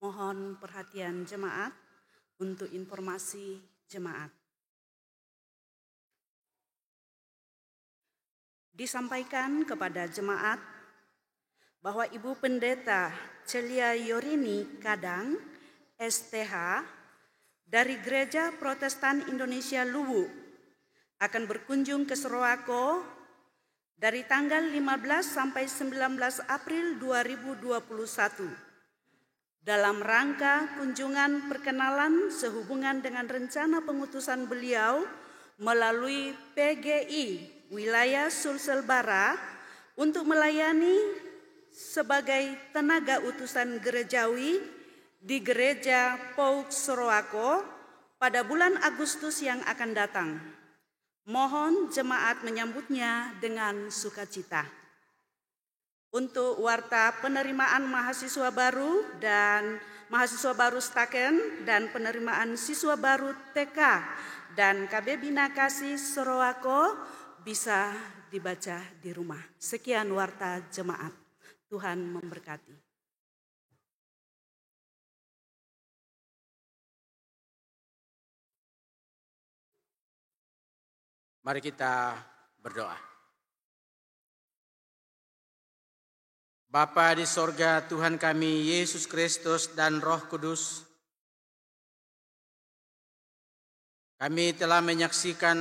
Mohon perhatian jemaat untuk informasi jemaat. Disampaikan kepada jemaat bahwa Ibu Pendeta Celia Yorini Kadang, STH, dari Gereja Protestan Indonesia Luwu akan berkunjung ke Sorowako dari tanggal 15 sampai 19 April 2021 dalam rangka kunjungan perkenalan sehubungan dengan rencana pengutusan beliau melalui PGI Wilayah Sulsel Bara untuk melayani sebagai tenaga utusan gerejawi di Gereja Pauk Sorowako pada bulan Agustus yang akan datang. Mohon jemaat menyambutnya dengan sukacita. Untuk warta penerimaan mahasiswa baru dan mahasiswa baru Staken dan penerimaan siswa baru TK dan KB Bina Kasih Sorowako bisa dibaca di rumah. Sekian warta jemaat. Tuhan memberkati. Mari kita berdoa. Bapa di sorga, Tuhan kami Yesus Kristus dan Roh Kudus, kami telah menyaksikan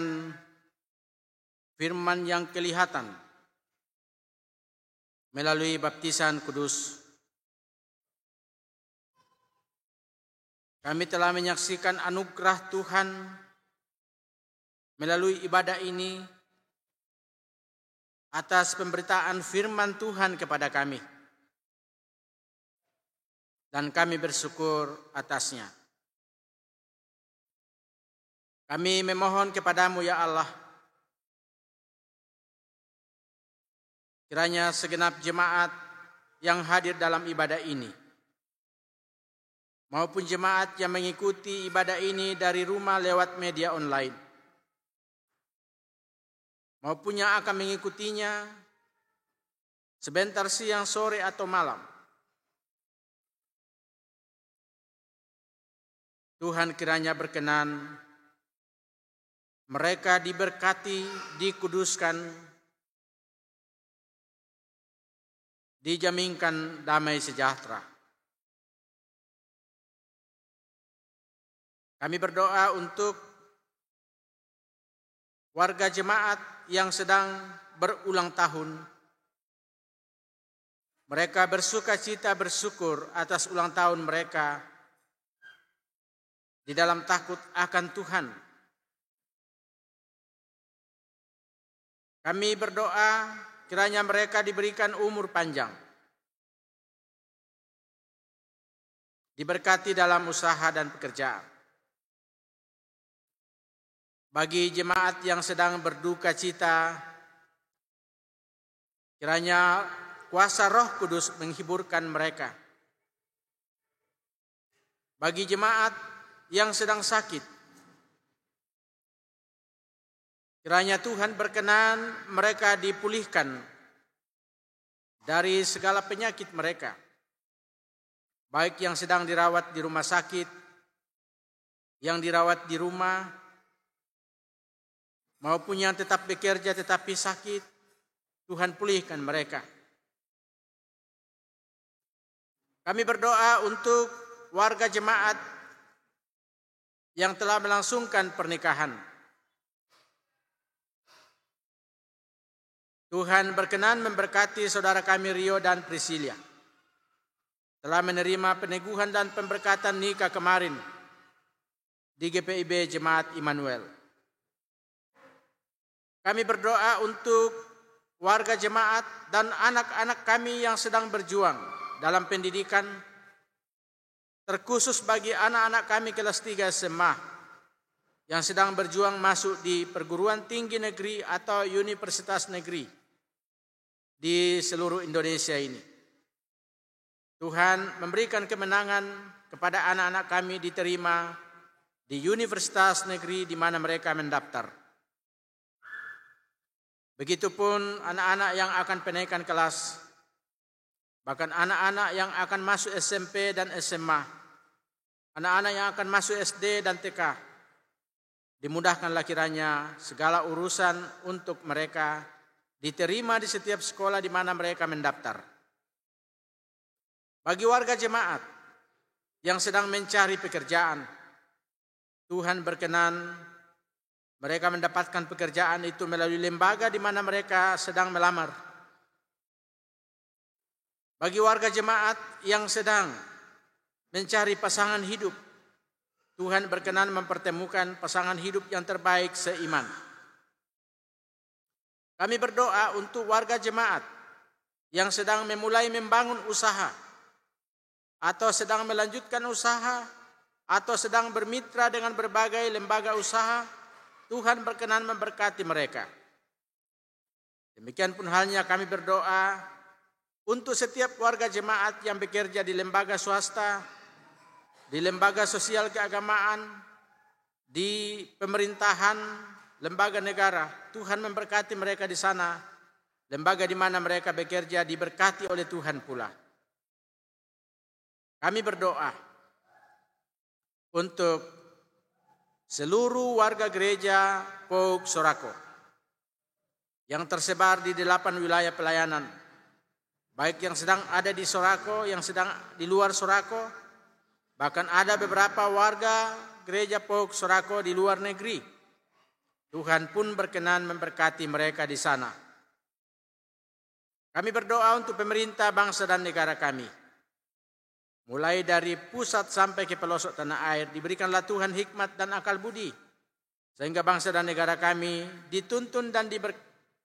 firman yang kelihatan melalui baptisan kudus. Kami telah menyaksikan anugerah Tuhan melalui ibadah ini atas pemberitaan firman Tuhan kepada kami. Dan kami bersyukur atasnya. Kami memohon kepadamu ya Allah, kiranya segenap jemaat yang hadir dalam ibadah ini, maupun jemaat yang mengikuti ibadah ini dari rumah lewat media online, maupun yang akan mengikutinya sebentar siang, sore, atau malam. Tuhan kiranya berkenan mereka diberkati, dikuduskan, dijaminkan damai sejahtera. Kami berdoa untuk warga jemaat yang sedang berulang tahun. Mereka bersuka-cita bersyukur atas ulang tahun mereka di dalam takut akan Tuhan. Kami berdoa kiranya mereka diberikan umur panjang, diberkati dalam usaha dan pekerjaan. Bagi jemaat yang sedang berduka cita, kiranya kuasa Roh Kudus menghiburkan mereka. Bagi jemaat yang sedang sakit. Kiranya Tuhan berkenan mereka dipulihkan dari segala penyakit mereka, baik yang sedang dirawat di rumah sakit, yang dirawat di rumah, maupun yang tetap bekerja tetapi sakit. Tuhan pulihkan mereka. Kami berdoa untuk warga jemaat yang telah melangsungkan pernikahan. Tuhan berkenan memberkati saudara kami Rio dan Priscilia. Telah menerima peneguhan dan pemberkatan nikah kemarin di GPIB Jemaat Immanuel. Kami berdoa untuk warga jemaat dan anak-anak kami yang sedang berjuang dalam pendidikan, terkhusus bagi anak-anak kami kelas 3 SMA yang sedang berjuang masuk di perguruan tinggi negeri atau universitas negeri di seluruh Indonesia ini. Tuhan memberikan kemenangan kepada anak-anak kami diterima di universitas negeri di mana mereka mendaftar. Begitupun anak-anak yang akan penaikan kelas, bahkan anak-anak yang akan masuk SMP dan SMA, anak-anak yang akan masuk SD dan TK, dimudahkanlah kiranya segala urusan untuk mereka diterima di setiap sekolah di mana mereka mendaftar. Bagi warga jemaat yang sedang mencari pekerjaan, Tuhan berkenan mereka mendapatkan pekerjaan itu melalui lembaga di mana mereka sedang melamar. Bagi warga jemaat yang sedang mencari pasangan hidup, Tuhan berkenan mempertemukan pasangan hidup yang terbaik seiman. Kami berdoa untuk warga jemaat yang sedang memulai membangun usaha, atau sedang melanjutkan usaha, atau sedang bermitra dengan berbagai lembaga usaha. Tuhan berkenan memberkati mereka. Demikian pun halnya kami berdoa untuk setiap warga jemaat yang bekerja di lembaga swasta, di lembaga sosial keagamaan, di pemerintahan, lembaga negara. Tuhan memberkati mereka di sana. Lembaga di mana mereka bekerja diberkati oleh Tuhan pula. Kami berdoa untuk seluruh warga gereja Pouk Sorako yang tersebar di 8 wilayah pelayanan, baik yang sedang ada di Sorako, yang sedang di luar Sorako, bahkan ada beberapa warga gereja Pouk Sorako di luar negeri. Tuhan pun berkenan memberkati mereka di sana. Kami berdoa untuk pemerintah bangsa dan negara kami. Mulai dari pusat sampai ke pelosok tanah air, diberikanlah Tuhan hikmat dan akal budi, sehingga bangsa dan negara kami dituntun dan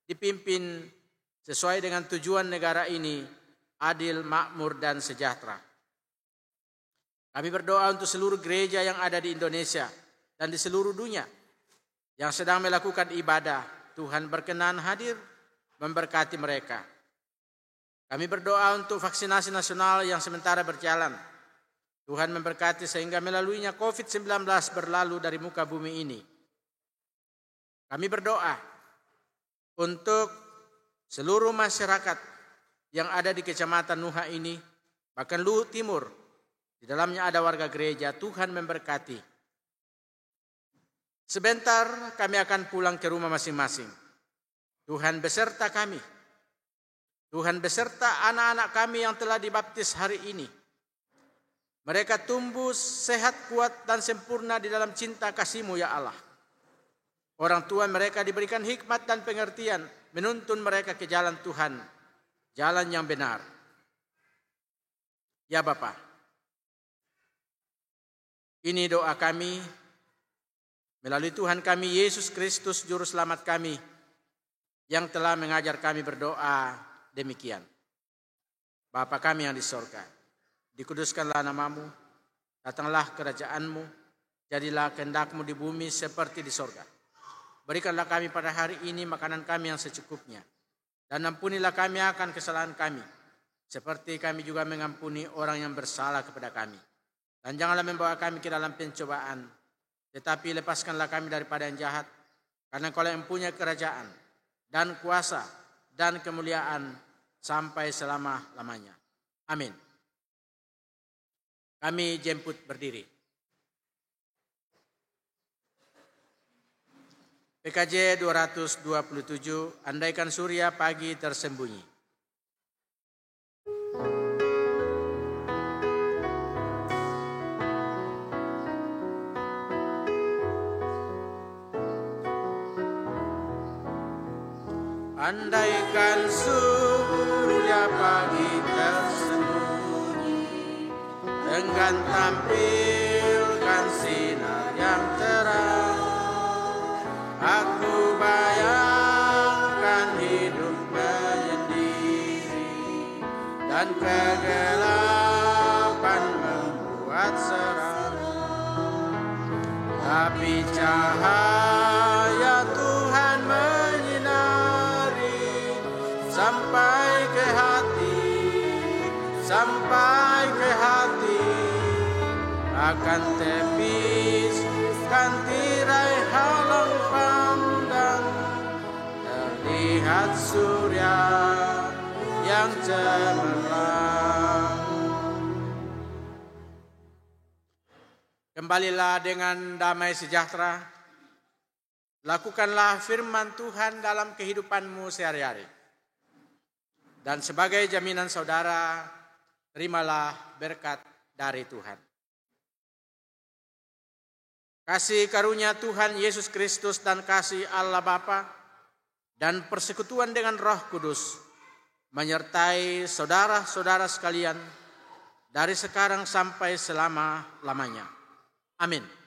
dipimpin sesuai dengan tujuan negara ini, adil, makmur, dan sejahtera. Kami berdoa untuk seluruh gereja yang ada di Indonesia dan di seluruh dunia yang sedang melakukan ibadah. Tuhan berkenan hadir memberkati mereka. Kami berdoa untuk vaksinasi nasional yang sementara berjalan. Tuhan memberkati sehingga melaluinya COVID-19 berlalu dari muka bumi ini. Kami berdoa untuk seluruh masyarakat yang ada di Kecamatan Nuha ini, bahkan Luhut Timur, di dalamnya ada warga gereja. Tuhan memberkati. Sebentar kami akan pulang ke rumah masing-masing. Tuhan beserta kami. Tuhan beserta anak-anak kami yang telah dibaptis hari ini. Mereka tumbuh sehat, kuat, dan sempurna di dalam cinta kasih-Mu ya Allah. Orang tua mereka diberikan hikmat dan pengertian, menuntun mereka ke jalan Tuhan, jalan yang benar. Ya Bapa, ini doa kami melalui Tuhan kami Yesus Kristus Juru Selamat kami, yang telah mengajar kami berdoa demikian. Bapa kami yang di sorga, dikuduskanlah namamu, datanglah kerajaan-Mu, jadilah kehendak-Mu di bumi seperti di sorga. Berikanlah kami pada hari ini makanan kami yang secukupnya, dan ampunilah kami akan kesalahan kami, seperti kami juga mengampuni orang yang bersalah kepada kami. Dan janganlah membawa kami ke dalam pencobaan, tetapi lepaskanlah kami daripada yang jahat, karena Engkau yang punya kerajaan dan kuasa dan kemuliaan sampai selama-lamanya. Amin. Kami jemput berdiri. PKJ 227, andaikan surya pagi tersembunyi. Andaikan surya pagi tersembunyi, enggan tampilkan sinar yang terang, aku bayangkan hidup menyendiri, dan kegelapan membuat seram. Tapi cahaya Tuhan menyinari sampai ke hati, akan tepiskan tirai halang pandang, terlihat surya yang cemerlang. Kembalilah dengan damai sejahtera. Lakukanlah firman Tuhan dalam kehidupanmu sehari-hari. Dan sebagai jaminan saudara, terimalah berkat dari Tuhan. Kasih karunia Tuhan Yesus Kristus dan kasih Allah Bapa dan persekutuan dengan Roh Kudus menyertai saudara-saudara sekalian dari sekarang sampai selama-lamanya. Amin.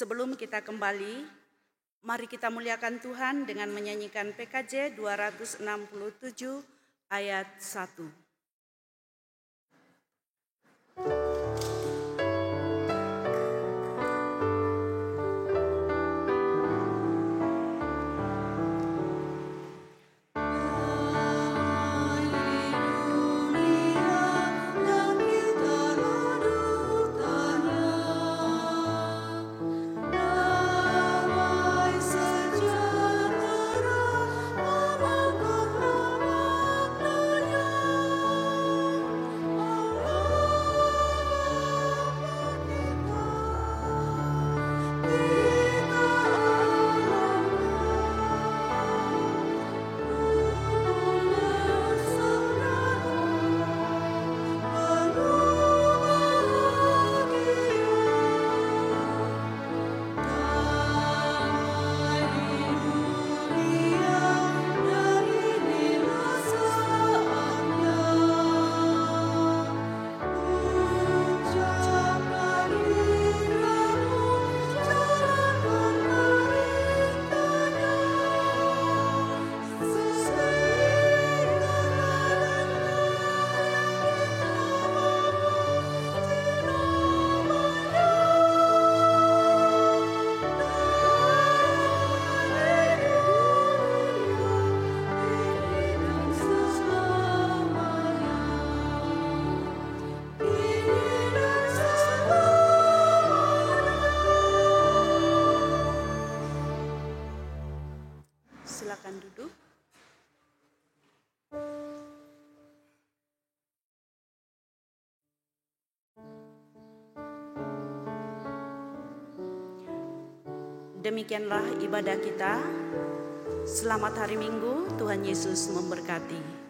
Sebelum kita kembali, mari kita muliakan Tuhan dengan menyanyikan PKJ 267 ayat 1. Silakan duduk. Demikianlah ibadah kita. Selamat hari Minggu, Tuhan Yesus memberkati.